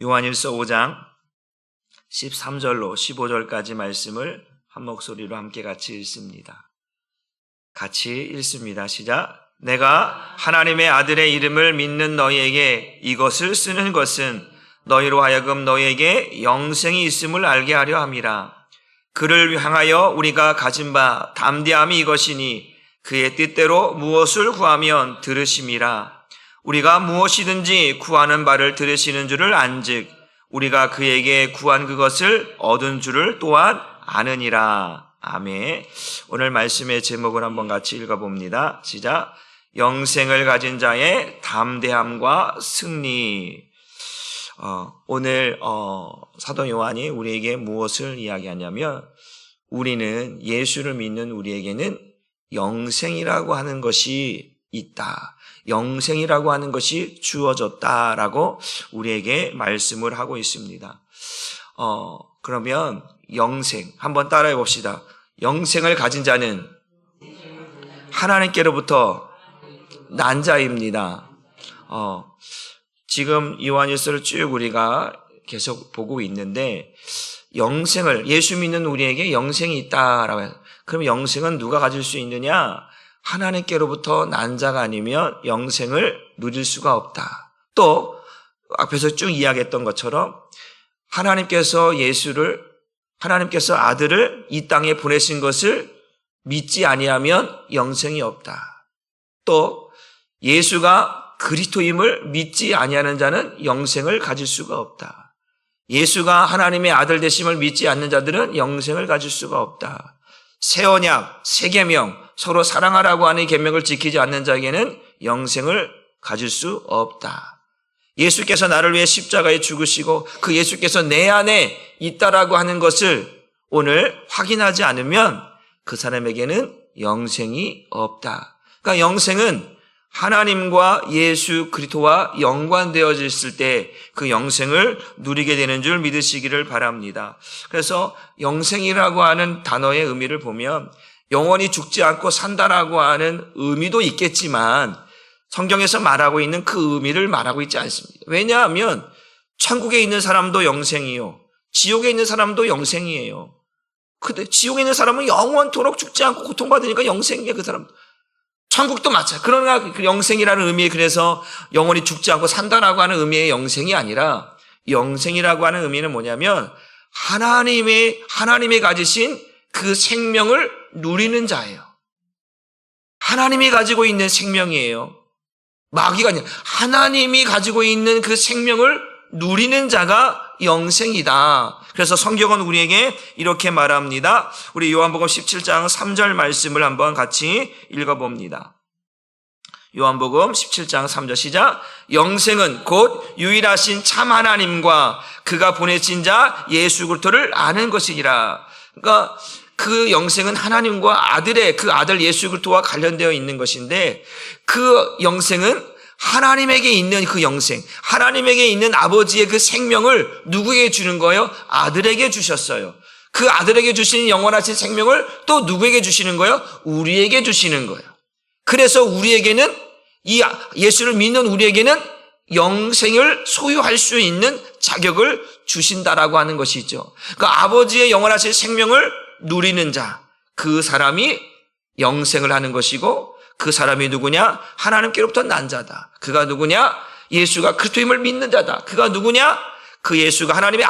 요한일서 5장 13절로 15절까지 말씀을 한 목소리로 함께 같이 읽습니다. 같이 읽습니다. 시작. 내가 하나님의 아들의 이름을 믿는 너희에게 이것을 쓰는 것은 너희로 하여금 너희에게 영생이 있음을 알게 하려 함이라. 그를 향하여 우리가 가진 바 담대함이 이것이니 그의 뜻대로 무엇을 구하면 들으심이라. 우리가 무엇이든지 구하는 바를 들으시는 줄을 안즉 우리가 그에게 구한 그것을 얻은 줄을 또한 아느니라. 아멘. 오늘 말씀의 제목을 한번 같이 읽어봅니다. 시작. 영생을 가진 자의 담대함과 승리. 오늘 사도 요한이 우리에게 무엇을 이야기하냐면 우리는 예수를 믿는 우리에게는 영생이라고 하는 것이 있다. 영생이라고 하는 것이 주어졌다라고 우리에게 말씀을 하고 있습니다. 그러면 영생 한번 따라해 봅시다. 영생을 가진 자는 하나님께로부터 난 자입니다. 지금 요한일서를 쭉 우리가 계속 보고 있는데 영생을 예수 믿는 우리에게 영생이 있다라고 해요. 그럼 영생은 누가 가질 수 있느냐? 하나님께로부터 난 자가 아니면 영생을 누릴 수가 없다. 또 앞에서 쭉 이야기했던 것처럼 하나님께서 아들을 이 땅에 보내신 것을 믿지 아니하면 영생이 없다. 또 예수가 그리스도임을 믿지 아니하는 자는 영생을 가질 수가 없다. 예수가 하나님의 아들 되심을 믿지 않는 자들은 영생을 가질 수가 없다. 새 언약, 새 계명, 서로 사랑하라고 하는 계명을 지키지 않는 자에게는 영생을 가질 수 없다. 예수께서 나를 위해 십자가에 죽으시고 그 예수께서 내 안에 있다라고 하는 것을 오늘 확인하지 않으면 그 사람에게는 영생이 없다. 그러니까 영생은 하나님과 예수 그리스도와 연관되어졌을 때 그 영생을 누리게 되는 줄 믿으시기를 바랍니다. 그래서 영생이라고 하는 단어의 의미를 보면 영원히 죽지 않고 산다라고 하는 의미도 있겠지만 성경에서 말하고 있는 그 의미를 말하고 있지 않습니다. 왜냐하면 천국에 있는 사람도 영생이요, 지옥에 있는 사람도 영생이에요. 근데 지옥에 있는 사람은 영원토록 죽지 않고 고통받으니까 영생이에요. 그 사람도. 천국도 마찬가지. 그러나 그 영생이라는 의미, 그래서 영원히 죽지 않고 산다라고 하는 의미의 영생이 아니라 영생이라고 하는 의미는 뭐냐면 하나님이 가지신 그 생명을 누리는 자예요. 하나님이 가지고 있는 생명이에요. 마귀가 아니라 하나님이 가지고 있는 그 생명을 누리는 자가 영생이다. 그래서 성경은 우리에게 이렇게 말합니다. 우리 요한복음 17장 3절 말씀을 한번 같이 읽어봅니다. 요한복음 17장 3절 시작. 영생은 곧 유일하신 참 하나님과 그가 보내신 자 예수 그리스도를 아는 것이니라. 그러니까 그 영생은 하나님과 그 아들 예수 그리스도와 관련되어 있는 것인데 그 영생은 하나님에게 있는 그 영생, 하나님에게 있는 아버지의 그 생명을 누구에게 주는 거예요? 아들에게 주셨어요. 그 아들에게 주신 영원하신 생명을 또 누구에게 주시는 거예요? 우리에게 주시는 거예요. 그래서 우리에게는 이 예수를 믿는 우리에게는 영생을 소유할 수 있는 자격을 주신다라고 하는 것이죠. 그러니까 아버지의 영원하신 생명을 누리는 자, 그 사람이 영생을 하는 것이고 그 사람이 누구냐? 하나님께로부터 난 자다. 그가 누구냐? 예수가 그리스도임을 믿는 자다. 그가 누구냐? 그 예수가 하나님의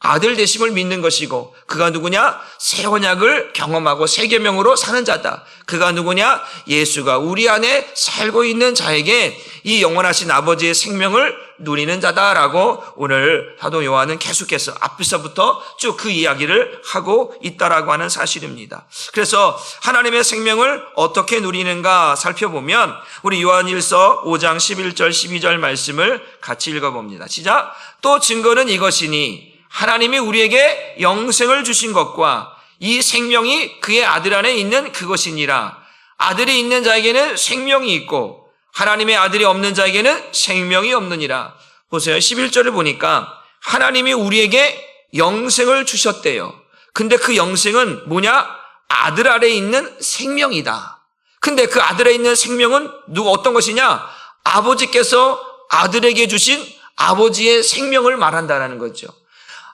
아들 되심을 믿는 것이고 그가 누구냐? 새 언약을 경험하고 새 계명으로 사는 자다. 그가 누구냐? 예수가 우리 안에 살고 있는 자에게 이 영원하신 아버지의 생명을 누리는 자다라고 오늘 사도 요한은 계속해서 앞에서부터 쭉 그 이야기를 하고 있다라고 하는 사실입니다. 그래서 하나님의 생명을 어떻게 누리는가 살펴보면 우리 요한일서 5장 11절 12절 말씀을 같이 읽어봅니다. 시작. 또 증거는 이것이니 하나님이 우리에게 영생을 주신 것과 이 생명이 그의 아들 안에 있는 그것이니라. 아들이 있는 자에게는 생명이 있고 하나님의 아들이 없는 자에게는 생명이 없느니라. 보세요. 11절을 보니까 하나님이 우리에게 영생을 주셨대요. 근데 그 영생은 뭐냐? 아들 안에 있는 생명이다. 근데 그 아들에 있는 생명은 어떤 것이냐? 아버지께서 아들에게 주신 아버지의 생명을 말한다는 거죠.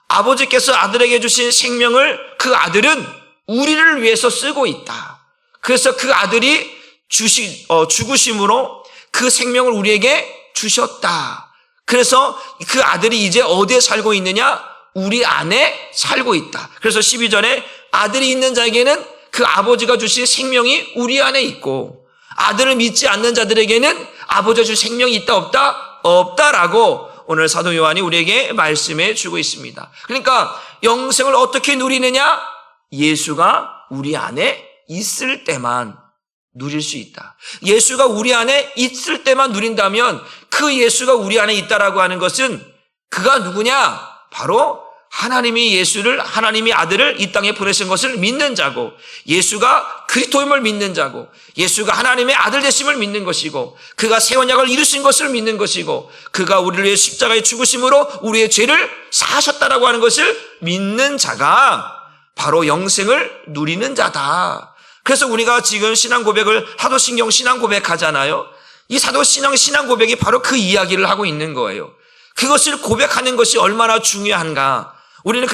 아버지께서 아들에게 주신 생명을 그 아들은 우리를 위해서 쓰고 있다. 그래서 그 아들이 죽으심으로 그 생명을 우리에게 주셨다. 그래서 그 아들이 이제 어디에 살고 있느냐? 우리 안에 살고 있다. 그래서 12절에 아들이 있는 자에게는 그 아버지가 주신 생명이 우리 안에 있고, 아들을 믿지 않는 자들에게는 아버지가 주신 생명이 있다 없다? 없다라고 오늘 사도 요한이 우리에게 말씀해 주고 있습니다. 그러니까 영생을 어떻게 누리느냐? 예수가 우리 안에 있을 때만 누릴 수 있다. 예수가 우리 안에 있을 때만 누린다면 그 예수가 우리 안에 있다라고 하는 것은 그가 누구냐? 바로 하나님이 하나님이 아들을 이 땅에 보내신 것을 믿는 자고, 예수가 그리스도임을 믿는 자고, 예수가 하나님의 아들 되심을 믿는 것이고, 그가 새 언약을 이루신 것을 믿는 것이고, 그가 우리를 위해 십자가에 죽으심으로 우리의 죄를 사하셨다라고 하는 것을 믿는 자가 바로 영생을 누리는 자다. 그래서 우리가 지금 신앙 고백을 사도신경 신앙 고백하잖아요. 이 사도신경 신앙 고백이 바로 그 이야기를 하고 있는 거예요. 그것을 고백하는 것이 얼마나 중요한가. 우리는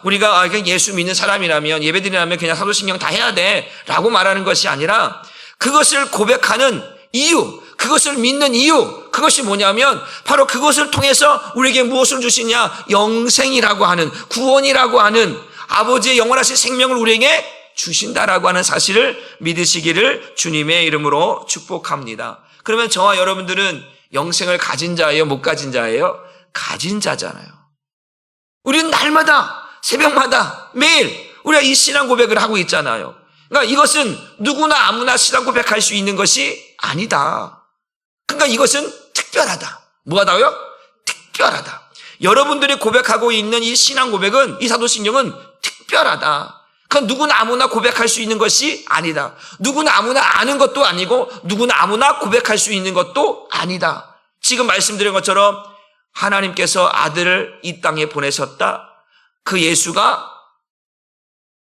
우리가 예수 믿는 사람이라면, 예배드리려면 그냥 사도신경 다 해야 돼 라고 말하는 것이 아니라, 그것을 고백하는 이유, 그것을 믿는 이유, 그것이 뭐냐면 바로 그것을 통해서 우리에게 무엇을 주시냐? 영생이라고 하는, 구원이라고 하는, 아버지의 영원하신 생명을 우리에게 주신다라고 하는 사실을 믿으시기를 주님의 이름으로 축복합니다. 그러면 저와 여러분들은 영생을 가진 자예요? 못 가진 자예요? 가진 자잖아요. 우리는 날마다, 새벽마다, 매일 우리가 이 신앙 고백을 하고 있잖아요. 그러니까 이것은 누구나 아무나 신앙 고백할 수 있는 것이 아니다. 그러니까 이것은 특별하다. 뭐하다고요? 특별하다. 여러분들이 고백하고 있는 이 신앙 고백은, 이 사도신경은 특별하다. 그건 누구나 아무나 고백할 수 있는 것이 아니다. 누구나 아무나 아는 것도 아니고, 누구나 아무나 고백할 수 있는 것도 아니다. 지금 말씀드린 것처럼 하나님께서 아들을 이 땅에 보내셨다. 그 예수가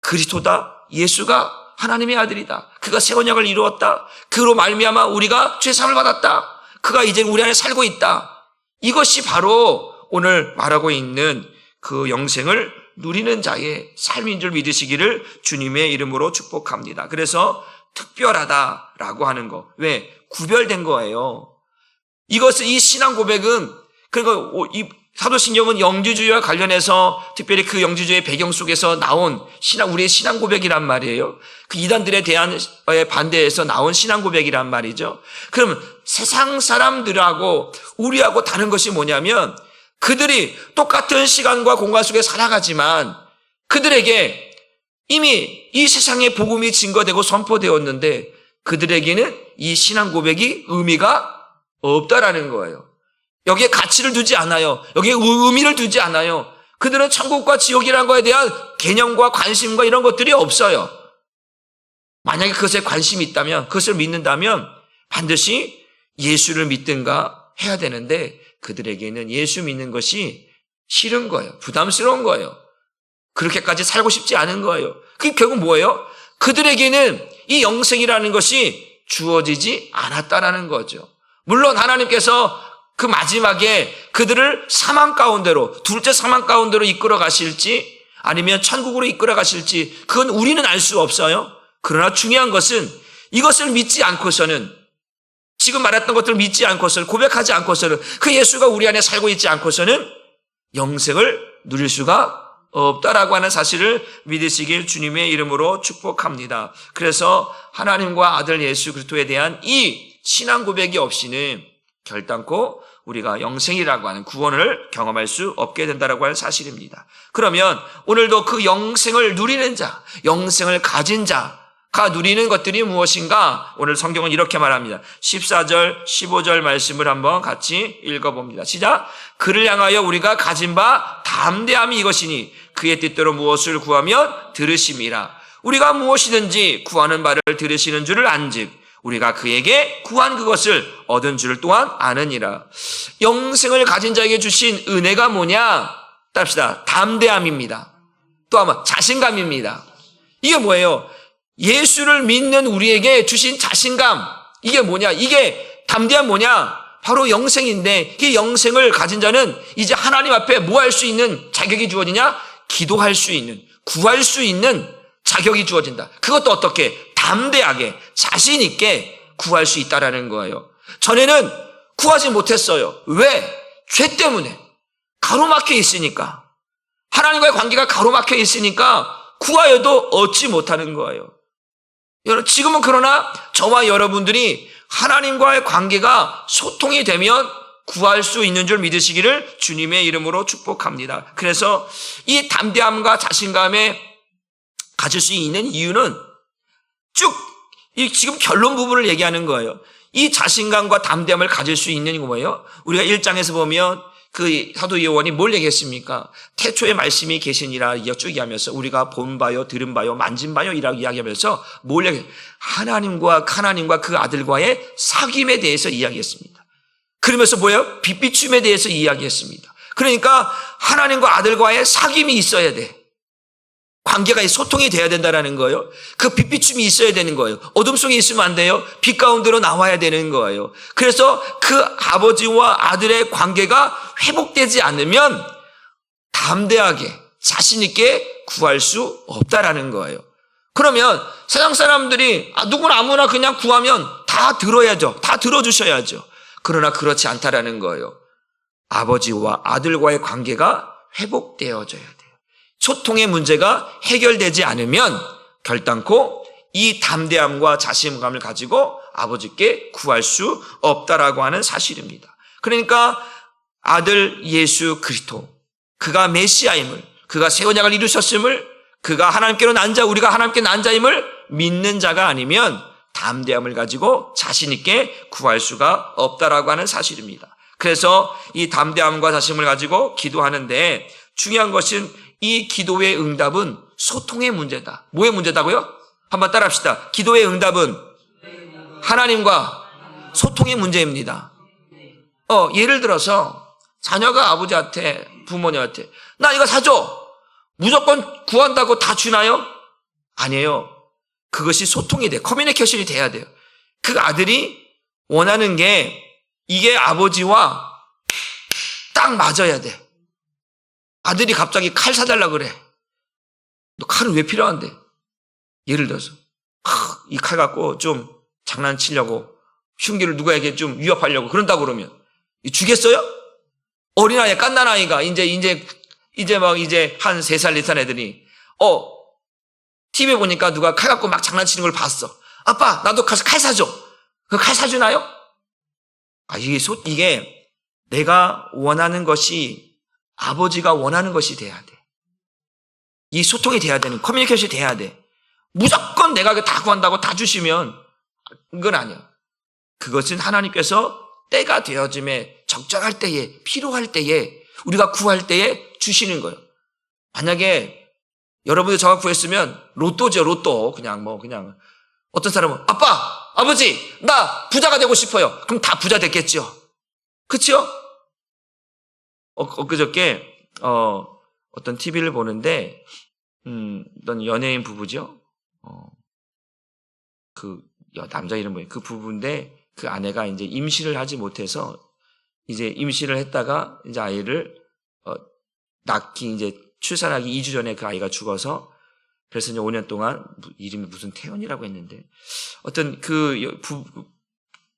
그리스도다. 예수가 하나님의 아들이다. 그가 새 언약을 이루었다. 그로 말미암아 우리가 죄사함을 받았다. 그가 이제 우리 안에 살고 있다. 이것이 바로 오늘 말하고 있는 그 영생을 누리는 자의 삶인 줄 믿으시기를 주님의 이름으로 축복합니다. 그래서 특별하다라고 하는 거. 왜? 구별된 거예요. 이 신앙 고백은, 그러니까 이 사도신경은 영지주의와 관련해서 특별히 그 영지주의의 배경 속에서 나온 우리의 신앙 고백이란 말이에요. 그 이단들에 대한 반대에서 나온 신앙 고백이란 말이죠. 그럼 세상 사람들하고 우리하고 다른 것이 뭐냐면, 그들이 똑같은 시간과 공간 속에 살아가지만 그들에게 이미 이 세상의 복음이 증거되고 선포되었는데 그들에게는 이 신앙 고백이 의미가 없다라는 거예요. 여기에 가치를 두지 않아요. 여기에 의미를 두지 않아요. 그들은 천국과 지옥이라는 거에 대한 개념과 관심과 이런 것들이 없어요. 만약에 그것에 관심이 있다면, 그것을 믿는다면 반드시 예수를 믿든가 해야 되는데, 그들에게는 예수 믿는 것이 싫은 거예요. 부담스러운 거예요. 그렇게까지 살고 싶지 않은 거예요. 그게 결국 뭐예요? 그들에게는 이 영생이라는 것이 주어지지 않았다라는 거죠. 물론 하나님께서 그 마지막에 그들을 사망 가운데로, 둘째 사망 가운데로 이끌어 가실지 아니면 천국으로 이끌어 가실지 그건 우리는 알 수 없어요. 그러나 중요한 것은 이것을 믿지 않고서는, 지금 말했던 것들을 믿지 않고서는, 고백하지 않고서는, 그 예수가 우리 안에 살고 있지 않고서는 영생을 누릴 수가 없다라고 하는 사실을 믿으시길 주님의 이름으로 축복합니다. 그래서 하나님과 아들 예수 그리스도에 대한 이 신앙 고백이 없이는 결단코 우리가 영생이라고 하는 구원을 경험할 수 없게 된다라고 하는 사실입니다. 그러면 오늘도 그 영생을 누리는 자, 영생을 가진 자가 누리는 것들이 무엇인가? 오늘 성경은 이렇게 말합니다. 14절, 15절 말씀을 한번 같이 읽어봅니다. 시작! 그를 향하여 우리가 가진 바 담대함이 이것이니 그의 뜻대로 무엇을 구하면 들으심이라. 우리가 무엇이든지 구하는 바를 들으시는 줄을 안즉 우리가 그에게 구한 그것을 얻은 줄을 또한 아느니라. 영생을 가진 자에게 주신 은혜가 뭐냐? 답시다. 담대함입니다. 또 아마 자신감입니다. 이게 뭐예요? 예수를 믿는 우리에게 주신 자신감. 이게 뭐냐? 이게 담대함 뭐냐? 바로 영생인데 이 영생을 가진 자는 이제 하나님 앞에 뭐 할 수 있는 자격이 주어지냐? 기도할 수 있는, 구할 수 있는 자격이 주어진다. 그것도 어떻게? 담대하게, 자신 있게 구할 수 있다라는 거예요. 전에는 구하지 못했어요. 왜? 죄 때문에. 가로막혀 있으니까. 하나님과의 관계가 가로막혀 있으니까 구하여도 얻지 못하는 거예요. 지금은 그러나 저와 여러분들이 하나님과의 관계가 소통이 되면 구할 수 있는 줄 믿으시기를 주님의 이름으로 축복합니다. 그래서 이 담대함과 자신감에 가질 수 있는 이유는 쭉 지금 결론 부분을 얘기하는 거예요. 이 자신감과 담대함을 가질 수 있는 거 뭐예요? 우리가 1장에서 보면 그 사도 요한이 뭘 얘기했습니까? 태초에 말씀이 계시니라 쭉 이야기하면서 우리가 본 바요, 들은 바요, 만진 바요 이라고 이야기하면서 뭘 얘기했어요? 하나님과 그 아들과의 사귐에 대해서 이야기했습니다. 그러면서 뭐예요? 빛비춤에 대해서 이야기했습니다. 그러니까 하나님과 아들과의 사귐이 있어야 돼. 관계가 소통이 돼야 된다는 거예요. 그 빛비춤이 있어야 되는 거예요. 어둠 속에 있으면 안 돼요. 빛 가운데로 나와야 되는 거예요. 그래서 그 아버지와 아들의 관계가 회복되지 않으면 담대하게 자신 있게 구할 수 없다라는 거예요. 그러면 세상 사람들이 누구나 아무나 그냥 구하면 다 들어야죠. 다 들어주셔야죠. 그러나 그렇지 않다라는 거예요. 아버지와 아들과의 관계가 회복되어져야 돼요. 소통의 문제가 해결되지 않으면 결단코 이 담대함과 자신감을 가지고 아버지께 구할 수 없다라고 하는 사실입니다. 그러니까 아들 예수 그리스도, 그가 메시아임을, 그가 새 언약을 이루셨음을, 그가 하나님께로 난 자, 우리가 하나님께 난 자임을 믿는 자가 아니면 담대함을 가지고 자신 있게 구할 수가 없다라고 하는 사실입니다. 그래서 이 담대함과 자신을 가지고 기도하는데 중요한 것은 이 기도의 응답은 소통의 문제다. 뭐의 문제다고요? 한번 따라합시다. 기도의 응답은 하나님과 소통의 문제입니다. 예를 들어서 자녀가 아버지한테, 부모님한테 나 이거 사줘. 무조건 구한다고 다 주나요? 아니에요. 그것이 소통이 돼. 커뮤니케이션이 돼야 돼요. 그 아들이 원하는 게 이게 아버지와 딱 맞아야 돼. 아들이 갑자기 칼 사달라 그래. 너 칼은 왜 필요한데? 예를 들어서 이 칼 갖고 좀 장난치려고 흉기를 누구에게 좀 위협하려고 그런다고 그러면 주겠어요? 어린아이 갓난아이가 이제 한 3살 4살 애들이 TV에 보니까 누가 칼 갖고 막 장난치는 걸 봤어. 아빠 나도 가서 칼 사줘. 그 칼 사주나요? 이게 내가 원하는 것이 아버지가 원하는 것이 돼야 돼. 이 소통이 돼야 되는, 커뮤니케이션이 돼야 돼. 무조건 내가 다 구한다고 다 주시면 그건 아니야. 그것은 하나님께서 때가 되어짐에 적절할 때에, 필요할 때에, 우리가 구할 때에 주시는 거예요. 만약에 여러분들 저가 구했으면 로또죠, 로또. 그냥 어떤 사람은 아빠, 아버지, 나 부자가 되고 싶어요. 그럼 다 부자 됐겠죠. 그렇죠? 엊그저께 어떤 TV를 보는데 어떤 연예인 부부죠. 그 남자 이름 뭐예요? 그 부부인데 그 아내가 이제 임신을 하지 못해서 이제 임신을 했다가 이제 아이를 낳기 이제 출산하기 2주 전에 그 아이가 죽어서 그래서 이제 5년 동안 이름이 무슨 태연이라고 했는데 어떤 그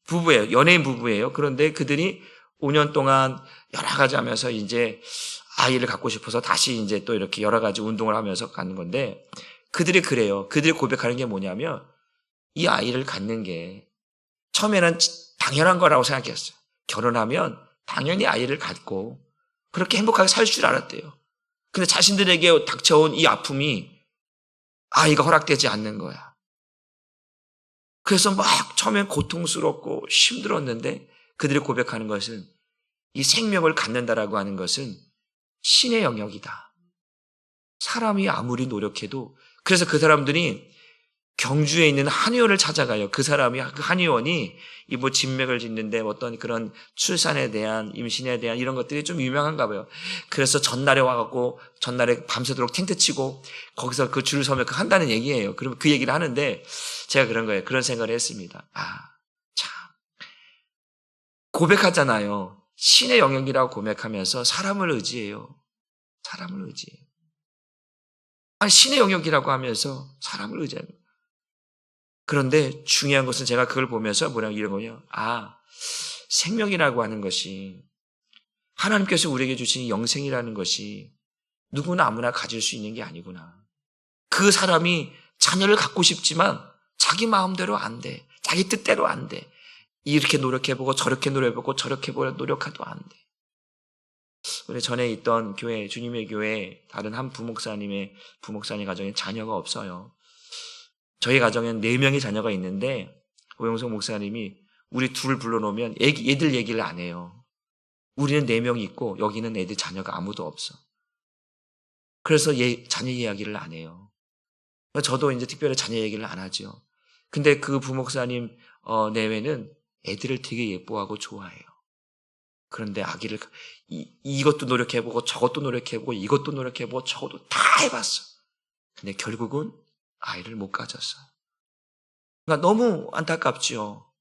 부부예요. 연예인 부부예요. 그런데 그들이 5년 동안 여러 가지 하면서 이제 아이를 갖고 싶어서 다시 이제 또 이렇게 여러 가지 운동을 하면서 갖는 건데 그들이 그래요. 그들이 고백하는 게 뭐냐면 이 아이를 갖는 게 처음에는 당연한 거라고 생각했어요. 결혼하면 당연히 아이를 갖고 그렇게 행복하게 살 줄 알았대요. 근데 자신들에게 닥쳐온 이 아픔이 아이가 허락되지 않는 거야. 그래서 막 처음엔 고통스럽고 힘들었는데 그들이 고백하는 것은 이 생명을 갖는다라고 하는 것은 신의 영역이다. 사람이 아무리 노력해도 그래서 그 사람들이 경주에 있는 한의원을 찾아가요. 그 사람이 그 한의원이 이 뭐 진맥을 짓는데 어떤 그런 출산에 대한 임신에 대한 이런 것들이 좀 유명한가 봐요. 그래서 전날에 와갖고 전날에 밤새도록 텐트 치고 거기서 그 줄을 서면 한다는 얘기예요. 그러면 그 얘기를 하는데 제가 그런 거예요. 그런 생각을 했습니다. 참 고백하잖아요. 신의 영역이라고 고백하면서 사람을 의지해요. 사람을 의지해요. 아니, 신의 영역이라고 하면서 사람을 의지합니다. 그런데 중요한 것은 제가 그걸 보면서 이런 거요. 생명이라고 하는 것이 하나님께서 우리에게 주신 영생이라는 것이 누구나 아무나 가질 수 있는 게 아니구나. 그 사람이 자녀를 갖고 싶지만 자기 마음대로 안 돼. 자기 뜻대로 안 돼. 이렇게 노력해보고 저렇게 노력해보고 저렇게 노력해도 안 돼. 우리 전에 있던 교회, 주님의 교회 다른 한 부목사님 가정에 자녀가 없어요. 저희 가정엔 4명의 자녀가 있는데 오영석 목사님이 우리 둘 불러놓으면 얘들 얘기를 안 해요. 우리는 4명이 있고 여기는 애들 자녀가 아무도 없어. 그래서 자녀 이야기를 안 해요. 저도 이제 특별히 자녀 얘기를 안 하죠. 근데 그 부목사님 내외는 애들을 되게 예뻐하고 좋아해요. 그런데 아기를 이것도 노력해보고 저것도 노력해보고 이것도 노력해보고 저것도 다 해봤어. 근데 결국은 아이를 못 가졌어요. 그러니까 너무 안타깝죠.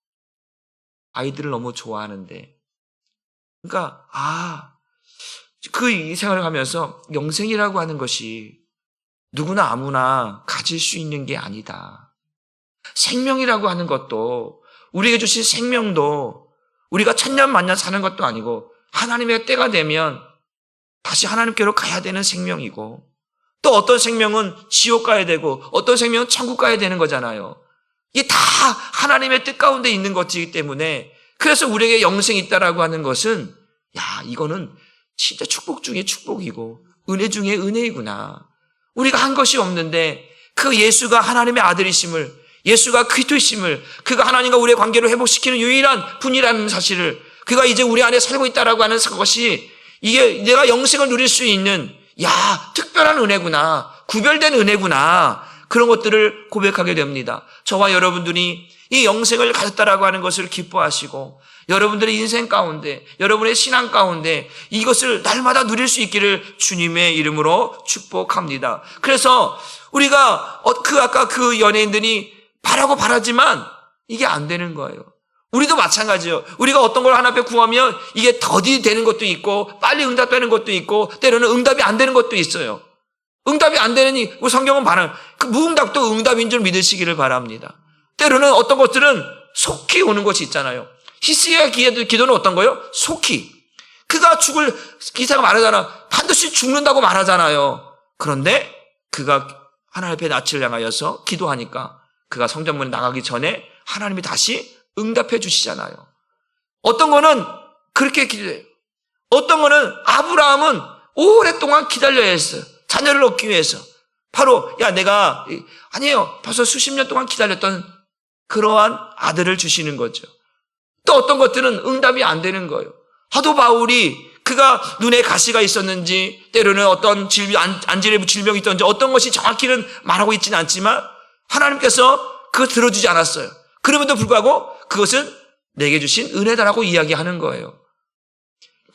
아이들을 너무 좋아하는데. 그러니까 이 생활을 하면서 영생이라고 하는 것이 누구나 아무나 가질 수 있는 게 아니다. 생명이라고 하는 것도 우리에게 주신 생명도 우리가 천년 만년 사는 것도 아니고 하나님의 때가 되면 다시 하나님께로 가야 되는 생명이고 또 어떤 생명은 지옥 가야 되고 어떤 생명은 천국 가야 되는 거잖아요. 이게 다 하나님의 뜻 가운데 있는 것이기 때문에 그래서 우리에게 영생이 있다라고 하는 것은 이거는 진짜 축복 중에 축복이고 은혜 중에 은혜이구나. 우리가 한 것이 없는데 그 예수가 하나님의 아들이심을 예수가 그리스도이심을 그가 하나님과 우리의 관계를 회복시키는 유일한 분이라는 사실을 그가 이제 우리 안에 살고 있다라고 하는 것이 이게 내가 영생을 누릴 수 있는 특별한 은혜구나. 구별된 은혜구나. 그런 것들을 고백하게 됩니다. 저와 여러분들이 이 영생을 가졌다라고 하는 것을 기뻐하시고 여러분들의 인생 가운데 여러분의 신앙 가운데 이것을 날마다 누릴 수 있기를 주님의 이름으로 축복합니다. 그래서 우리가 아까 그 연예인들이 바라지만 이게 안 되는 거예요. 우리도 마찬가지예요. 우리가 어떤 걸 하나 앞에 구하면 이게 더디 되는 것도 있고 빨리 응답되는 것도 있고 때로는 응답이 안 되는 것도 있어요. 응답이 안 되는 성경은 그 무응답도 응답인 줄 믿으시기를 바랍니다. 때로는 어떤 것들은 속히 오는 것이 있잖아요. 히스기야 기도는 어떤 거예요? 속히. 그가 죽을 기사가 말하잖아. 반드시 죽는다고 말하잖아요. 그런데 그가 하나님 앞에 낯을 향하여서 기도하니까 그가 성전문에 나가기 전에 하나님이 다시 응답해 주시잖아요. 어떤 거는 그렇게 기도해요. 어떤 거는 아브라함은 오랫동안 기다려야 했어요. 자녀를 얻기 위해서. 바로 아니에요. 벌써 수십 년 동안 기다렸던 그러한 아들을 주시는 거죠. 또 어떤 것들은 응답이 안 되는 거예요. 사도 바울이 그가 눈에 가시가 있었는지 때로는 어떤 안질의 질병이 있던지 어떤 것이 정확히는 말하고 있지는 않지만 하나님께서 그걸 들어주지 않았어요. 그럼에도 불구하고 그것은 내게 주신 은혜다라고 이야기하는 거예요.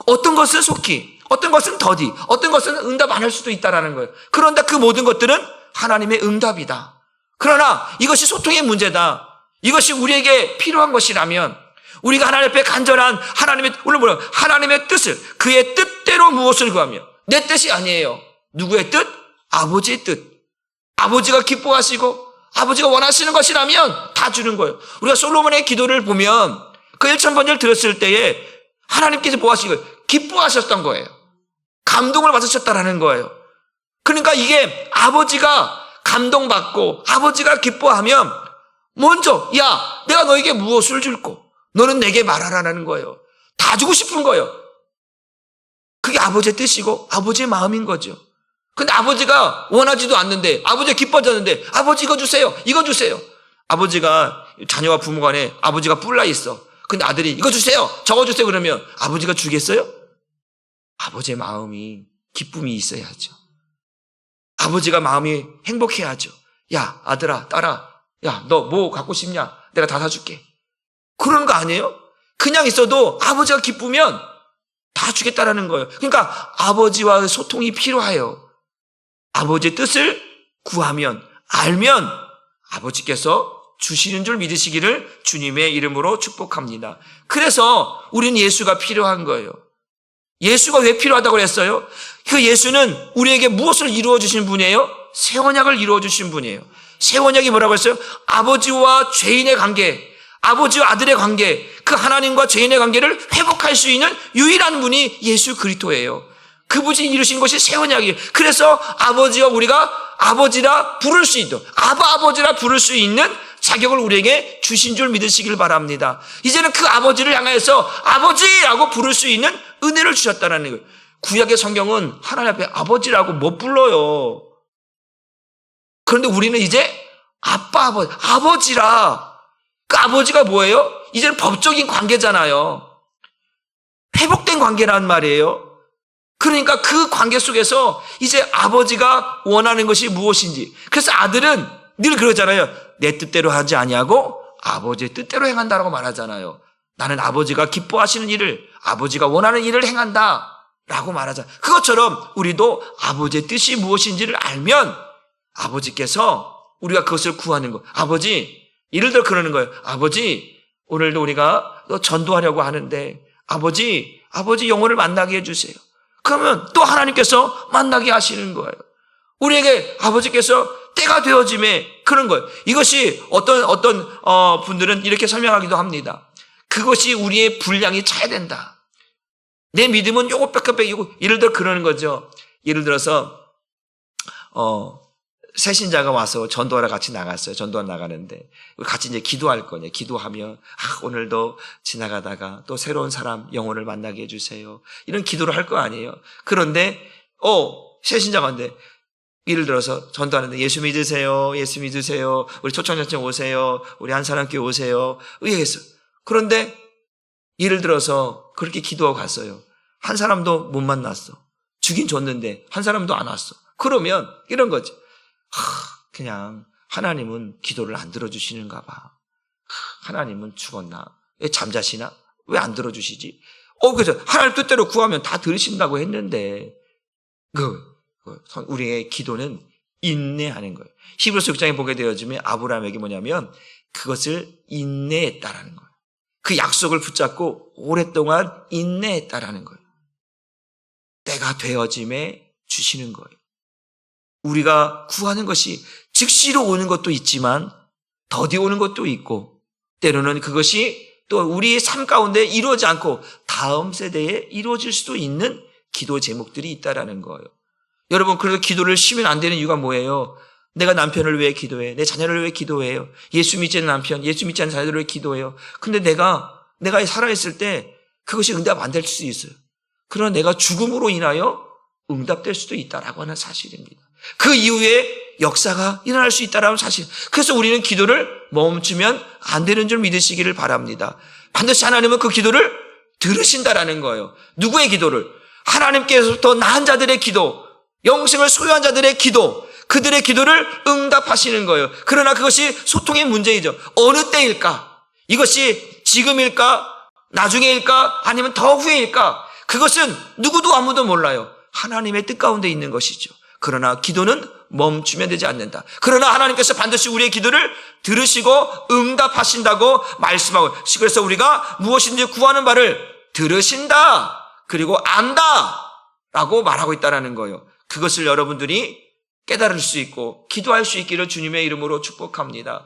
어떤 것은 속히, 어떤 것은 더디, 어떤 것은 응답 안 할 수도 있다라는 거예요. 그런데 그 모든 것들은 하나님의 응답이다. 그러나 이것이 소통의 문제다. 이것이 우리에게 필요한 것이라면 우리가 하나님 앞에 간절한 하나님의 뜻을 그의 뜻대로 무엇을 구하며 내 뜻이 아니에요. 누구의 뜻? 아버지의 뜻. 아버지가 기뻐하시고 아버지가 원하시는 것이라면 다 주는 거예요. 우리가 솔로몬의 기도를 보면 그 1000번을 들었을 때에 하나님께서 뭐 하신 거예요? 기뻐하셨던 거예요. 감동을 받으셨다라는 거예요. 그러니까 이게 아버지가 감동받고 아버지가 기뻐하면 먼저 내가 너에게 무엇을 줄고 너는 내게 말하라는 거예요. 다 주고 싶은 거예요. 그게 아버지의 뜻이고 아버지의 마음인 거죠. 근데 아버지가 원하지도 않는데 아버지가 기뻐졌는데 아버지 이거 주세요. 이거 주세요. 아버지가 자녀와 부모 간에 아버지가 뿔나 있어. 근데 아들이 이거 주세요. 저거 주세요. 그러면 아버지가 주겠어요? 아버지의 마음이 기쁨이 있어야죠. 아버지가 마음이 행복해야죠. 아들아, 딸아, 너 뭐 갖고 싶냐? 내가 다 사줄게. 그런 거 아니에요? 그냥 있어도 아버지가 기쁘면 다 주겠다라는 거예요. 그러니까 아버지와의 소통이 필요해요. 아버지의 뜻을 구하면, 알면 아버지께서 주시는 줄 믿으시기를 주님의 이름으로 축복합니다. 그래서 우리는 예수가 필요한 거예요. 예수가 왜 필요하다고 그랬어요? 그 예수는 우리에게 무엇을 이루어 주신 분이에요? 새 언약을 이루어 주신 분이에요. 새 언약이 뭐라고 했어요? 아버지와 죄인의 관계, 아버지와 아들의 관계, 그 하나님과 죄인의 관계를 회복할 수 있는 유일한 분이 예수 그리스도예요. 그분이 이루신 것이 새 언약이에요. 그래서 아버지와 우리가 아버지라 부를 수 있도록, 아버지라 부를 수 있는 자격을 우리에게 주신 줄 믿으시길 바랍니다. 이제는 그 아버지를 향해서 아버지라고 부를 수 있는 은혜를 주셨다는 거예요. 구약의 성경은 하나님 앞에 아버지라고 못 불러요. 그런데 우리는 이제 아버지라. 그 아버지가 뭐예요? 이제는 법적인 관계잖아요. 회복된 관계란 말이에요. 그러니까 그 관계 속에서 이제 아버지가 원하는 것이 무엇인지. 그래서 아들은 늘 그러잖아요. 내 뜻대로 하지 아니하고 아버지의 뜻대로 행한다라고 말하잖아요. 나는 아버지가 기뻐하시는 일을, 아버지가 원하는 일을 행한다 라고 말하잖아요. 그것처럼 우리도 아버지의 뜻이 무엇인지를 알면 아버지께서 우리가 그것을 구하는 거. 아버지, 예를 들어 그러는 거예요. 아버지, 오늘도 우리가 전도하려고 하는데 아버지 영혼을 만나게 해주세요. 그러면 또 하나님께서 만나게 하시는 거예요. 우리에게 아버지께서 때가 되어짐에 그런 거예요. 이것이 어떤 분들은 이렇게 설명하기도 합니다. 그것이 우리의 분량이 차야 된다. 내 믿음은 요것밖에 이고 예를 들어 그러는 거죠. 예를 들어서 새 신자가 와서 전도하러 같이 나갔어요. 전도하러 나가는데 같이 이제 기도할 거냐. 기도하면 오늘도 지나가다가 또 새로운 사람 영혼을 만나게 해주세요. 이런 기도를 할 거 아니에요. 그런데 새 신자가 왔는데 예를 들어서 전도하는데 예수 믿으세요. 예수 믿으세요. 우리 초청자청 오세요. 우리 한 사람께 오세요. 의했어. 그런데 예를 들어서 그렇게 기도하고 갔어요. 한 사람도 못 만났어. 주긴 줬는데 한 사람도 안 왔어. 그러면 이런 거지. 그냥 하나님은 기도를 안 들어주시는가 봐. 하나님은 죽었나? 왜 잠자시나? 왜 안 들어주시지? 그래서 하나님 뜻대로 구하면 다 들으신다고 했는데 우리의 기도는 인내하는 거예요. 히브리서 6장에 보게 되어지면 아브라함에게 뭐냐면 그것을 인내했다라는 거예요. 그 약속을 붙잡고 오랫동안 인내했다라는 거예요. 때가 되어짐에 주시는 거예요. 우리가 구하는 것이 즉시로 오는 것도 있지만 더디 오는 것도 있고 때로는 그것이 또 우리의 삶 가운데 이루어지지 않고 다음 세대에 이루어질 수도 있는 기도 제목들이 있다라는 거예요. 여러분, 그래서 기도를 쉬면 안 되는 이유가 뭐예요? 내가 남편을 위해 기도해. 내 자녀를 위해 기도해요. 예수 믿지 않는 남편, 예수 믿지 않는 자녀들을 위해 기도해요. 근데 내가 살아있을 때 그것이 응답 안 될 수도 있어요. 그러나 내가 죽음으로 인하여 응답될 수도 있다라고 하는 사실입니다. 그 이후에 역사가 일어날 수 있다라는 사실. 그래서 우리는 기도를 멈추면 안 되는 줄 믿으시기를 바랍니다. 반드시 하나님은 그 기도를 들으신다라는 거예요. 누구의 기도를? 하나님께서부터 낳은 자들의 기도, 영생을 소유한 자들의 기도, 그들의 기도를 응답하시는 거예요. 그러나 그것이 소통의 문제이죠. 어느 때일까? 이것이 지금일까? 나중에일까? 아니면 더 후에일까? 그것은 누구도 아무도 몰라요. 하나님의 뜻 가운데 있는 것이죠. 그러나 기도는 멈추면 되지 않는다. 그러나 하나님께서 반드시 우리의 기도를 들으시고 응답하신다고 말씀하고, 그래서 우리가 무엇인지 구하는 바를 들으신다, 그리고 안다 라고 말하고 있다는 거예요. 그것을 여러분들이 깨달을 수 있고 기도할 수 있기를 주님의 이름으로 축복합니다.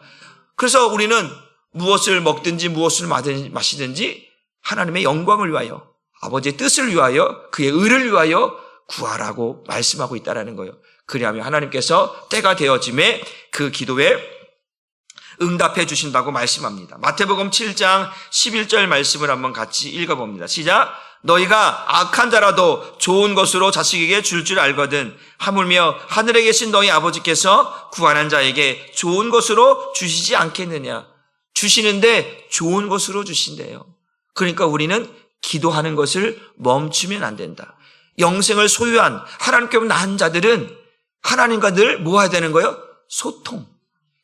그래서 우리는 무엇을 먹든지 무엇을 마시든지 하나님의 영광을 위하여, 아버지의 뜻을 위하여, 그의 의를 위하여 구하라고 말씀하고 있다는 거예요. 그리하면 하나님께서 때가 되어짐에 그 기도에 응답해 주신다고 말씀합니다. 마태복음 7장 11절 말씀을 한번 같이 읽어봅니다. 시작. 너희가 악한 자라도 좋은 것으로 자식에게 줄 알거든 하물며 하늘에 계신 너희 아버지께서 구하는 자에게 좋은 것으로 주시지 않겠느냐. 주시는데 좋은 것으로 주신대요. 그러니까 우리는 기도하는 것을 멈추면 안 된다. 영생을 소유한 하나님께 낳은 자들은 하나님과 늘 뭐 해야 되는 거예요? 소통.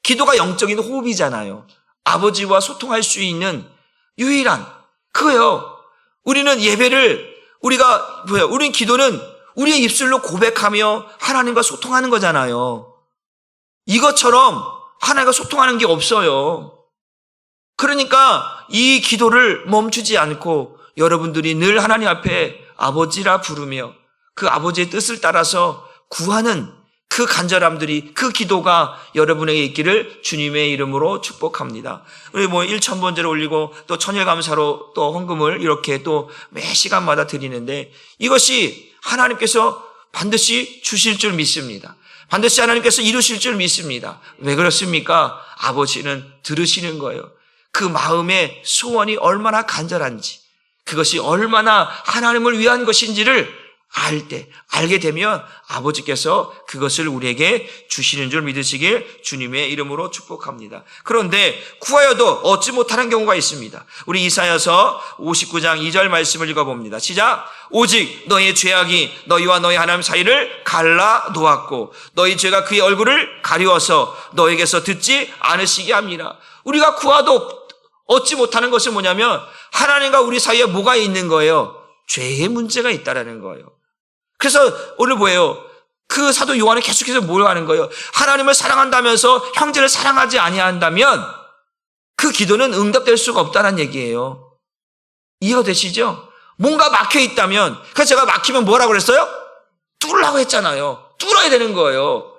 기도가 영적인 호흡이잖아요. 아버지와 소통할 수 있는 유일한 그거예요. 우리는 예배를 우리는 기도는 우리의 입술로 고백하며 하나님과 소통하는 거잖아요. 이것처럼 하나님과 소통하는 게 없어요. 그러니까 이 기도를 멈추지 않고 여러분들이 늘 하나님 앞에 아버지라 부르며 그 아버지의 뜻을 따라서 구하는 그 간절함들이, 그 기도가 여러분에게 있기를 주님의 이름으로 축복합니다. 우리 1,000번제를 올리고 또 천일감사로 또 헌금을 이렇게 또 매 시간마다 드리는데 이것이 하나님께서 반드시 주실 줄 믿습니다. 반드시 하나님께서 이루실 줄 믿습니다. 왜 그렇습니까? 아버지는 들으시는 거예요. 그 마음의 소원이 얼마나 간절한지, 그것이 얼마나 하나님을 위한 것인지를 알게 되면 아버지께서 그것을 우리에게 주시는 줄 믿으시길 주님의 이름으로 축복합니다. 그런데 구하여도 얻지 못하는 경우가 있습니다. 우리 이사야서 59장 2절 말씀을 읽어봅니다. 시작. 오직 너희의 죄악이 너희와 너희 하나님 사이를 갈라 놓았고 너희 죄가 그의 얼굴을 가리워서 너에게서 듣지 않으시게 합니다. 우리가 구하도 얻지 못하는 것은 뭐냐면 하나님과 우리 사이에 뭐가 있는 거예요? 죄의 문제가 있다라는 거예요. 그래서 오늘 뭐예요? 그 사도 요한은 계속해서 뭐라고 하는 거예요? 하나님을 사랑한다면서 형제를 사랑하지 아니한다면 그 기도는 응답될 수가 없다는 얘기예요. 이해가 되시죠? 뭔가 막혀 있다면, 그래서 제가 막히면 뭐라고 그랬어요? 뚫으라고 했잖아요. 뚫어야 되는 거예요.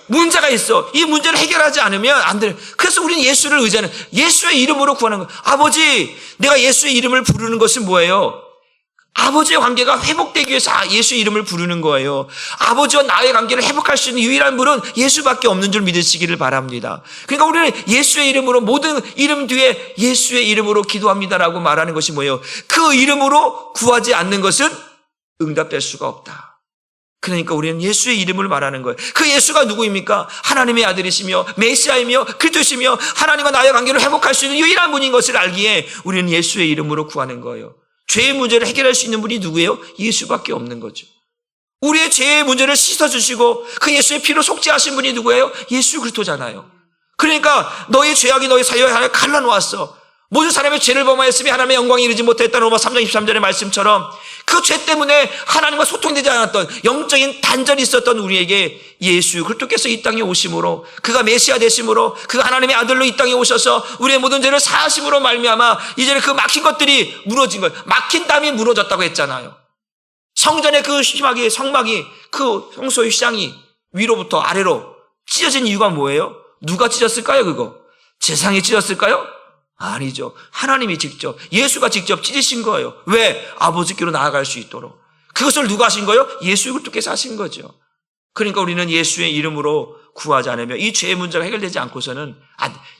문제가 있어. 이 문제를 해결하지 않으면 안 되는. 그래서 우리는 예수를 의지하는, 예수의 이름으로 구하는 거예요. 아버지, 내가 예수의 이름을 부르는 것은 뭐예요? 아버지의 관계가 회복되기 위해서 예수의 이름을 부르는 거예요. 아버지와 나의 관계를 회복할 수 있는 유일한 분은 예수밖에 없는 줄 믿으시기를 바랍니다. 그러니까 우리는 예수의 이름으로, 모든 이름 뒤에 예수의 이름으로 기도합니다라고 말하는 것이 뭐예요? 그 이름으로 구하지 않는 것은 응답될 수가 없다. 그러니까 우리는 예수의 이름을 말하는 거예요. 그 예수가 누구입니까? 하나님의 아들이시며 메시아이며 그리스도시며 하나님과 나의 관계를 회복할 수 있는 유일한 분인 것을 알기에 우리는 예수의 이름으로 구하는 거예요. 죄의 문제를 해결할 수 있는 분이 누구예요? 예수밖에 없는 거죠. 우리의 죄의 문제를 씻어주시고 그 예수의 피로 속죄하신 분이 누구예요? 예수 그리스도잖아요. 그러니까 너희 죄악이 너희 사이에 하나 갈라놓았어. 모든 사람의 죄를 범하였으며 하나님의 영광에 이르지 못했다는 로마 3장 23절의 말씀처럼 그 죄 때문에 하나님과 소통되지 않았던 영적인 단절이 있었던 우리에게 예수 그리스도께서 이 땅에 오심으로, 그가 메시아 되심으로, 그가 하나님의 아들로 이 땅에 오셔서 우리의 모든 죄를 사하심으로 말미암아 이제는 그 막힌 것들이 무너진 거예요. 막힌 담이 무너졌다고 했잖아요. 성전의 그 희막이, 성막이, 그 성소의 휘장이 위로부터 아래로 찢어진 이유가 뭐예요? 누가 찢었을까요? 그거 재상이 찢었을까요? 아니죠. 하나님이 직접, 예수가 직접 찢으신 거예요. 왜? 아버지께로 나아갈 수 있도록. 그것을 누가 하신 거예요? 예수 그리스도께서 하신 거죠. 그러니까 우리는 예수의 이름으로 구하지 않으면 이 죄의 문제가 해결되지 않고서는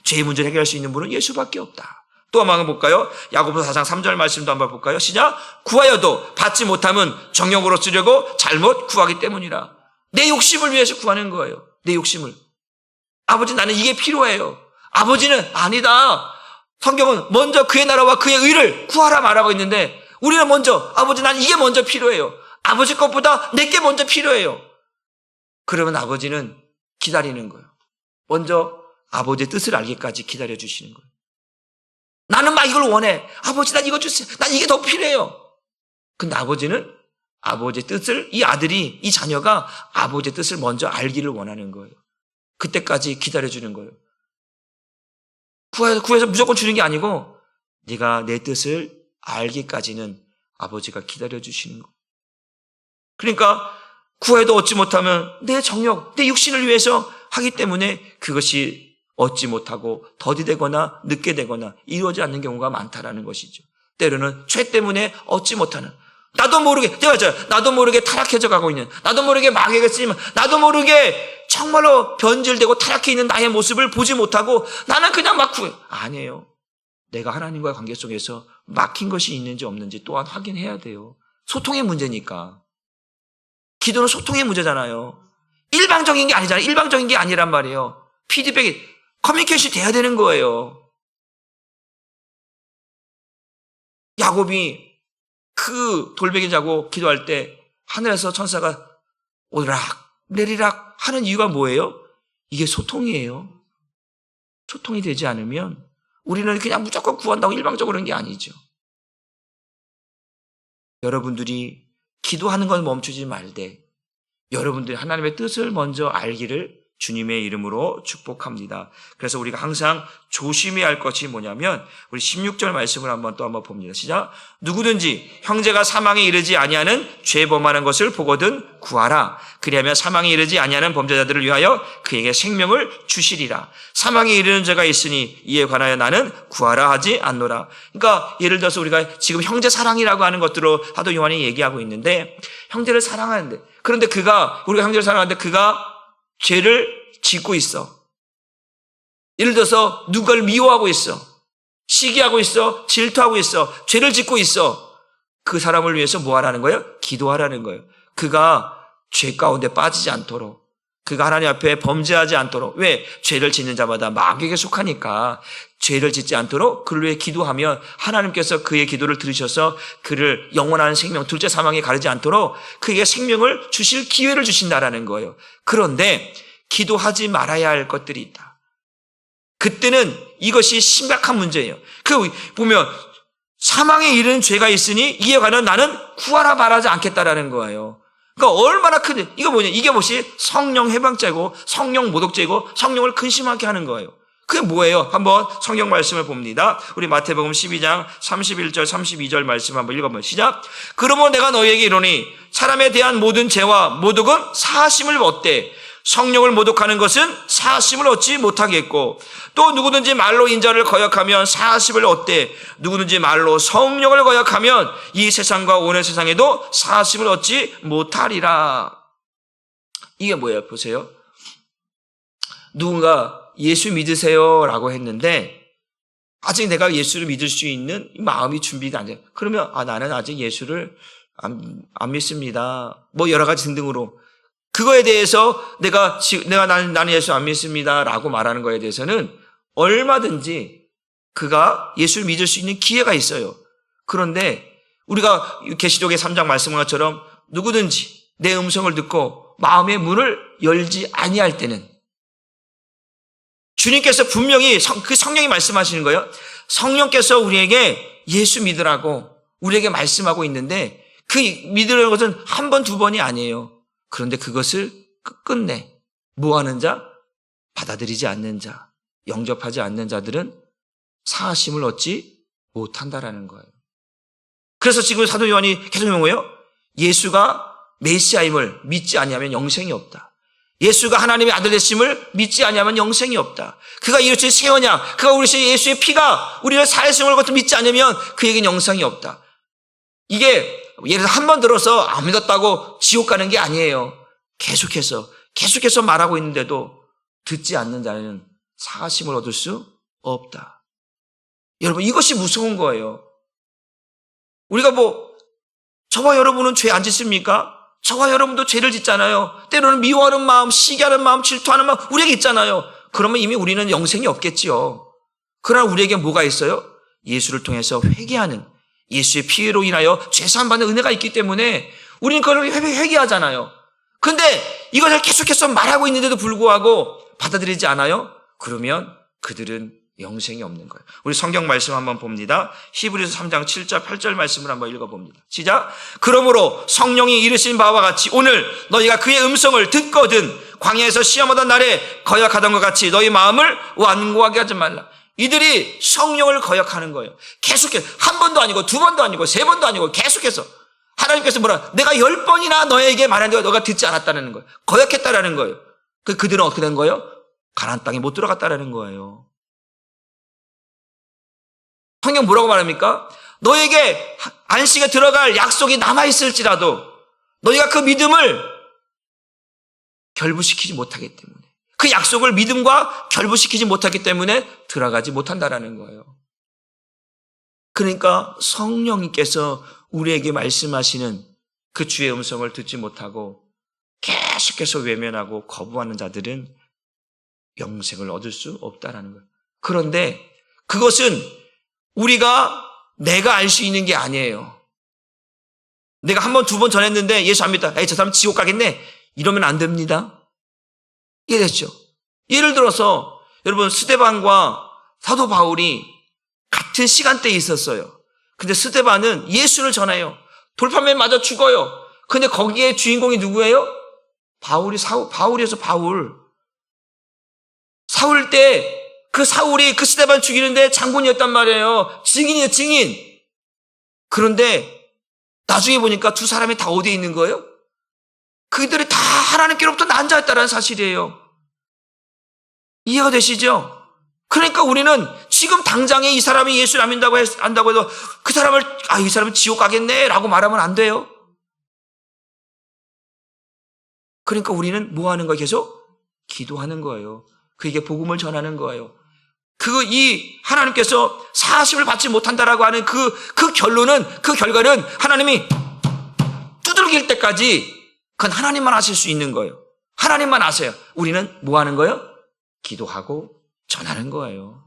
죄의 문제를 해결할 수 있는 분은 예수밖에 없다. 또 한번 볼까요? 야고보서 4장 3절 말씀도 한번 볼까요? 시작. 구하여도 받지 못하면 정욕으로 쓰려고 잘못 구하기 때문이라. 내 욕심을 위해서 구하는 거예요. 내 욕심을. 아버지, 나는 이게 필요해요. 아버지는 아니다. 성경은 먼저 그의 나라와 그의 의를 구하라 말하고 있는데 우리는 먼저 아버지, 난 이게 먼저 필요해요. 아버지 것보다 내게 먼저 필요해요. 그러면 아버지는 기다리는 거예요. 먼저 아버지의 뜻을 알기까지 기다려주시는 거예요. 나는 막 이걸 원해. 아버지, 난 이거 주세요. 난 이게 더 필요해요. 근데 아버지는 아버지의 뜻을, 이 아들이, 이 자녀가 아버지의 뜻을 먼저 알기를 원하는 거예요. 그때까지 기다려주는 거예요. 구해서 무조건 주는 게 아니고 네가 내 뜻을 알기까지는 아버지가 기다려주시는 거예요. 그러니까 구해도 얻지 못하면 내 정욕, 내 육신을 위해서 하기 때문에 그것이 얻지 못하고 더디되거나 늦게 되거나 이루어지지 않는 경우가 많다라는 것이죠. 때로는 죄 때문에 얻지 못하는, 나도 모르게 타락해져 가고 있는, 나도 모르게 망하게 쓰지만 나도 모르게 정말로 변질되고 타락해 있는 나의 모습을 보지 못하고 나는 그냥 막 구해. 아니에요. 내가 하나님과의 관계 속에서 막힌 것이 있는지 없는지 또한 확인해야 돼요. 소통의 문제니까. 기도는 소통의 문제잖아요. 일방적인 게 아니잖아요. 일방적인 게 아니란 말이에요. 피드백이, 커뮤니케이션이 돼야 되는 거예요. 야곱이 그 돌베개 자고 기도할 때 하늘에서 천사가 오르락 내리락 하는 이유가 뭐예요? 이게 소통이에요. 소통이 되지 않으면 우리는 그냥 무조건 구한다고 일방적으로 하는 게 아니죠. 여러분들이 기도하는 건 멈추지 말되 여러분들이 하나님의 뜻을 먼저 알기를 주님의 이름으로 축복합니다. 그래서 우리가 항상 조심해야 할 것이 뭐냐면 우리 16절 말씀을 한번 봅니다. 시작. 누구든지 형제가 사망에 이르지 아니하는 죄 범하는 것을 보거든 구하라. 그리하면 사망에 이르지 아니하는 범죄자들을 위하여 그에게 생명을 주시리라. 사망에 이르는 죄가 있으니 이에 관하여 나는 구하라 하지 않노라. 그러니까 예를 들어서 우리가 지금 형제 사랑이라고 하는 것들로 하도 요한이 얘기하고 있는데 형제를 사랑하는데 그런데 우리가 형제를 사랑하는데 그가 죄를 짓고 있어. 예를 들어서 누가를 미워하고 있어. 시기하고 있어. 질투하고 있어. 죄를 짓고 있어. 그 사람을 위해서 뭐 하라는 거예요? 기도하라는 거예요. 그가 죄 가운데 빠지지 않도록. 그가 하나님 앞에 범죄하지 않도록. 왜? 죄를 짓는 자마다 마귀에게 속하니까 죄를 짓지 않도록 그를 위해 기도하면 하나님께서 그의 기도를 들으셔서 그를 영원한 생명, 둘째 사망에 가르지 않도록 그에게 생명을 주실 기회를 주신다라는 거예요. 그런데 기도하지 말아야 할 것들이 있다. 그때는 이것이 심각한 문제예요. 보면 사망에 이르는 죄가 있으니 이에 관한 나는 구하라 말하지 않겠다라는 거예요. 그러니까 얼마나 이거 뭐냐? 이게 성령 해방죄고 성령 모독죄고 성령을 근심하게 하는 거예요. 그게 뭐예요? 한번 성경 말씀을 봅니다. 우리 마태복음 12장 31절 32절 말씀 한번 읽어보면 시작. 그러므로 내가 너희에게 이르노니 사람에 대한 모든 죄와 모독은 사하심을 얻되 성령을 모독하는 것은 사하심을 얻지 못하겠고 또 누구든지 말로 인자를 거역하면 사하심을 얻되 누구든지 말로 성령을 거역하면 이 세상과 오는 세상에도 사하심을 얻지 못하리라. 이게 뭐예요? 보세요. 누군가 예수 믿으세요 라고 했는데 아직 내가 예수를 믿을 수 있는 마음이 준비가 안 돼요. 그러면 나는 아직 예수를 안 믿습니다. 뭐 여러 가지 등등으로 그거에 대해서 나는 예수 안 믿습니다 라고 말하는 거에 대해서는 얼마든지 그가 예수를 믿을 수 있는 기회가 있어요. 그런데 우리가 계시록의 3장 말씀한 것처럼 누구든지 내 음성을 듣고 마음의 문을 열지 아니할 때는 주님께서 분명히 그 성령이 말씀하시는 거예요. 성령께서 우리에게 예수 믿으라고 우리에게 말씀하고 있는데 그 믿으라는 것은 한 번, 두 번이 아니에요. 그런데 그것을 끝끝내 뭐하는 자? 받아들이지 않는 자, 영접하지 않는 자들은 사하심을 얻지 못한다라는 거예요. 그래서 지금 사도 요한이 계속 뭐예요? 예수가 메시아임을 믿지 아니하면 영생이 없다. 예수가 하나님의 아들 되심을 믿지 아니하면 영생이 없다. 그가 예수의 새 언약, 그가 우리 예수의 피가 우리를 사했음을 것도 믿지 않으면 그에겐 영생이 없다. 이게 예를 들어 한 번 들어서 안 믿었다고 지옥 가는 게 아니에요. 계속해서 말하고 있는데도 듣지 않는 자는 사하심을 얻을 수 없다. 여러분 이것이 무서운 거예요. 우리가 저와 여러분은 죄 안 짓습니까? 저와 여러분도 죄를 짓잖아요. 때로는 미워하는 마음, 시기하는 마음, 질투하는 마음 우리에게 있잖아요. 그러면 이미 우리는 영생이 없겠지요. 그러나 우리에게 뭐가 있어요? 예수를 통해서 회개하는 예수의 피로 인하여 죄사함 받는 은혜가 있기 때문에 우리는 그걸 회개하잖아요. 근데 이것을 계속해서 말하고 있는데도 불구하고 받아들이지 않아요? 그러면 그들은 영생이 없는 거예요. 우리 성경 말씀 한번 봅니다. 히브리서 3장 7절 8절 말씀을 한번 읽어봅니다. 시작. 그러므로 성령이 이르신 바와 같이 오늘 너희가 그의 음성을 듣거든 광야에서 시험하던 날에 거역하던 것 같이 너희 마음을 완고하게 하지 말라. 이들이 성령을 거역하는 거예요. 계속해서 한 번도 아니고 두 번도 아니고 세 번도 아니고 계속해서 하나님께서 내가 10번이나 너에게 말했는데 너가 듣지 않았다는 거예요. 거역했다라는 거예요. 그들은 어떻게 된 거예요? 가나안 땅에 못 들어갔다라는 거예요. 성경 뭐라고 말합니까? 너에게 안식에 들어갈 약속이 남아있을지라도 너희가 그 믿음을 결부시키지 못하기 때문에 그 약속을 믿음과 결부시키지 못하기 때문에 들어가지 못한다라는 거예요. 그러니까 성령님께서 우리에게 말씀하시는 그 주의 음성을 듣지 못하고 계속해서 외면하고 거부하는 자들은 영생을 얻을 수 없다라는 거예요. 그런데 그것은 내가 알 수 있는 게 아니에요. 내가 한 번, 두 번 전했는데 예수 안 믿다. 저 사람 지옥 가겠네. 이러면 안 됩니다. 이해됐죠? 예를 들어서 여러분 스데반과 사도 바울이 같은 시간대에 있었어요. 근데 스데반은 예수를 전해요. 돌판매에 맞아 죽어요. 근데 거기에 주인공이 누구예요? 바울이어서 바울. 사울 때 그 사울이 그 스데반 죽이는데 장군이었단 말이에요. 증인이에요, 증인. 그런데 나중에 보니까 두 사람이 다 어디에 있는 거예요? 그들이 다 하나님께로부터 난 자였다는 사실이에요. 이해가 되시죠? 그러니까 우리는 지금 당장에 이 사람이 예수를 안 믿는다고 한다고 해서 그 사람을 이 사람은 지옥 가겠네 라고 말하면 안 돼요. 그러니까 우리는 뭐 하는 거예요? 계속 기도하는 거예요. 그에게 복음을 전하는 거예요. 이 하나님께서 사심을 받지 못한다라고 하는 그 결과는 하나님이 두들길 때까지 그건 하나님만 하실 수 있는 거예요. 하나님만 아세요. 우리는 뭐 하는 거예요? 기도하고 전하는 거예요.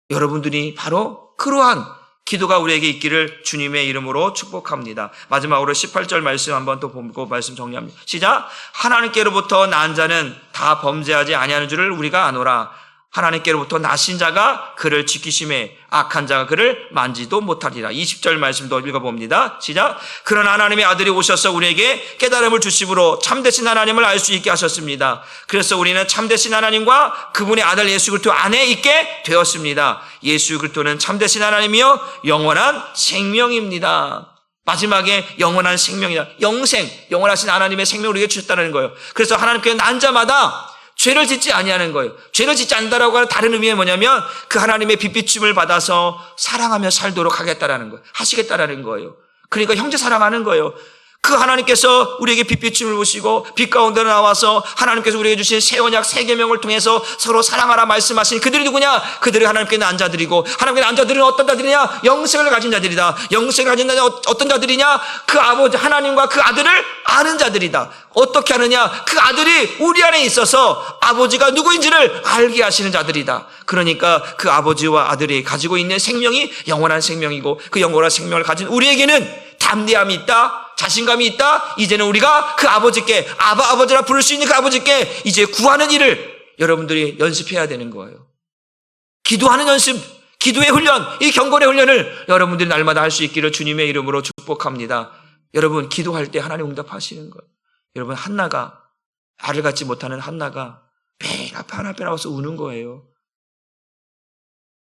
여러분들이 바로 그러한 기도가 우리에게 있기를 주님의 이름으로 축복합니다. 마지막으로 18절 말씀 한번 또 보고 말씀 정리합니다. 시작. 하나님께로부터 난 자는 다 범죄하지 아니하는 줄을 우리가 아노라. 하나님께로부터 나신 자가 그를 지키심에 악한 자가 그를 만지도 못하리라. 20절 말씀도 읽어봅니다. 시작. 그러나 하나님의 아들이 오셔서 우리에게 깨달음을 주심으로 참되신 하나님을 알 수 있게 하셨습니다. 그래서 우리는 참되신 하나님과 그분의 아들 예수 그리스도 안에 있게 되었습니다. 예수 그리스도는 참되신 하나님이요 영원한 생명입니다. 마지막에 영원한 생명이다. 영원하신 하나님의 생명을 우리에게 주셨다는 거예요. 그래서 하나님께서 난 자마다 죄를 짓지 아니하는 거예요. 죄를 짓지 않는다라고 하는 다른 의미는 뭐냐면 그 하나님의 빛비춤을 받아서 사랑하며 살도록 하겠다라는 거예요. 하시겠다라는 거예요. 그러니까 형제 사랑하는 거예요. 그 하나님께서 우리에게 빛비춤을 보시고 빛 가운데 나와서 하나님께서 우리에게 주신 새 언약 새 계명을 통해서 서로 사랑하라 말씀하신 그들이 누구냐? 그들이 하나님께 난 자들이고 하나님께 난 자들은 어떤 자들이냐? 영생을 가진 자들이다. 영생을 가진 자들은 어떤 자들이냐? 그 아버지 하나님과 그 아들을 아는 자들이다. 어떻게 하느냐? 그 아들이 우리 안에 있어서 아버지가 누구인지를 알게 하시는 자들이다. 그러니까 그 아버지와 아들이 가지고 있는 생명이 영원한 생명이고 그 영원한 생명을 가진 우리에게는 담대함이 있다. 자신감이 있다. 이제는 우리가 그 아버지께 아버지라 부를 수 있는 그 아버지께 이제 구하는 일을 여러분들이 연습해야 되는 거예요. 기도하는 연습, 기도의 훈련, 이 경건의 훈련을 여러분들이 날마다 할 수 있기를 주님의 이름으로 축복합니다. 여러분 기도할 때 하나님 응답하시는 거예요. 여러분 한나가 알을 갖지 못하는 한나가 매일 앞에 나와서 우는 거예요.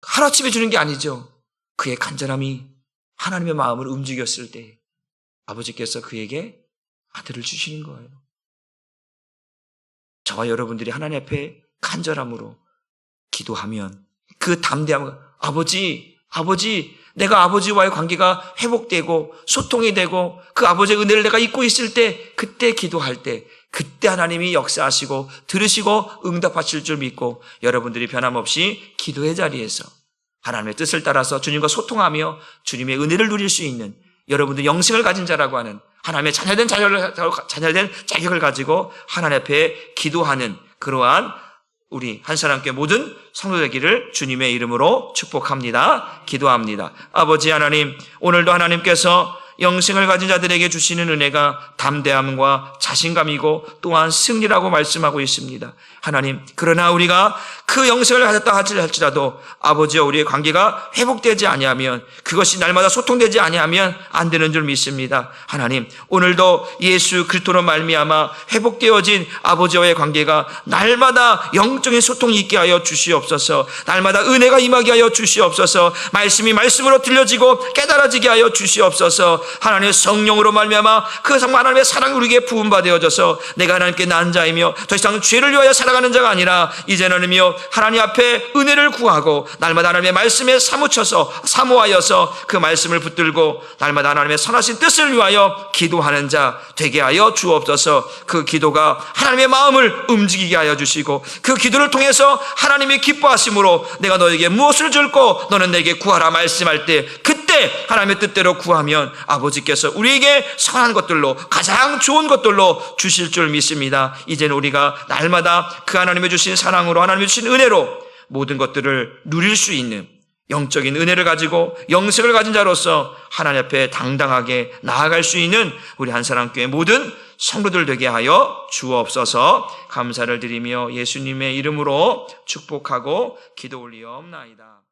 하루아침에 주는 게 아니죠. 그의 간절함이 하나님의 마음을 움직였을 때 아버지께서 그에게 아들을 주시는 거예요. 저와 여러분들이 하나님 앞에 간절함으로 기도하면 그 담대함, 아버지, 내가 아버지와의 관계가 회복되고 소통이 되고 그 아버지의 은혜를 내가 잊고 있을 때 그때 기도할 때 그때 하나님이 역사하시고 들으시고 응답하실 줄 믿고 여러분들이 변함없이 기도의 자리에서 하나님의 뜻을 따라서 주님과 소통하며 주님의 은혜를 누릴 수 있는 여러분들 영생을 가진 자라고 하는 하나님의 자녀된 자격을 가지고 하나님 앞에 기도하는 그러한 우리 한사람교회 모든 성도 되기를 주님의 이름으로 축복합니다. 기도합니다. 아버지 하나님, 오늘도 하나님께서 영생을 가진 자들에게 주시는 은혜가 담대함과 자신감이고 또한 승리라고 말씀하고 있습니다. 하나님, 그러나 우리가 그 영생을 가졌다 할지라도 아버지와 우리의 관계가 회복되지 아니하면 그것이 날마다 소통되지 아니하면 안 되는 줄 믿습니다. 하나님, 오늘도 예수 그리스도로 말미암아 회복되어진 아버지와의 관계가 날마다 영적인 소통이 있게 하여 주시옵소서. 날마다 은혜가 임하게 하여 주시옵소서. 말씀이 말씀으로 들려지고 깨달아지게 하여 주시옵소서. 하나님의 성령으로 말미암아 그 하나님의 사랑이 우리에게 부음받아져서 내가 하나님께 난 자이며 더 이상 죄를 위하여 살아가는 자가 아니라 이제는 하나님 앞에 은혜를 구하고 날마다 하나님의 말씀에 사모하여서 그 말씀을 붙들고 날마다 하나님의 선하신 뜻을 위하여 기도하는 자 되게 하여 주옵소서. 그 기도가 하나님의 마음을 움직이게 하여 주시고 그 기도를 통해서 하나님이 기뻐하심으로 내가 너에게 무엇을 줄고 너는 내게 구하라 말씀할 때 그때 하나님의 뜻대로 구하면 아버지께서 우리에게 선한 것들로 가장 좋은 것들로 주실 줄 믿습니다. 이제는 우리가 날마다 그 하나님의 주신 사랑으로 하나님의 주신 은혜로 모든 것들을 누릴 수 있는 영적인 은혜를 가지고 영생을 가진 자로서 하나님 앞에 당당하게 나아갈 수 있는 우리 한사람교회 모든 성도들 되게 하여 주옵소서. 감사를 드리며 예수님의 이름으로 축복하고 기도 올리옵나이다.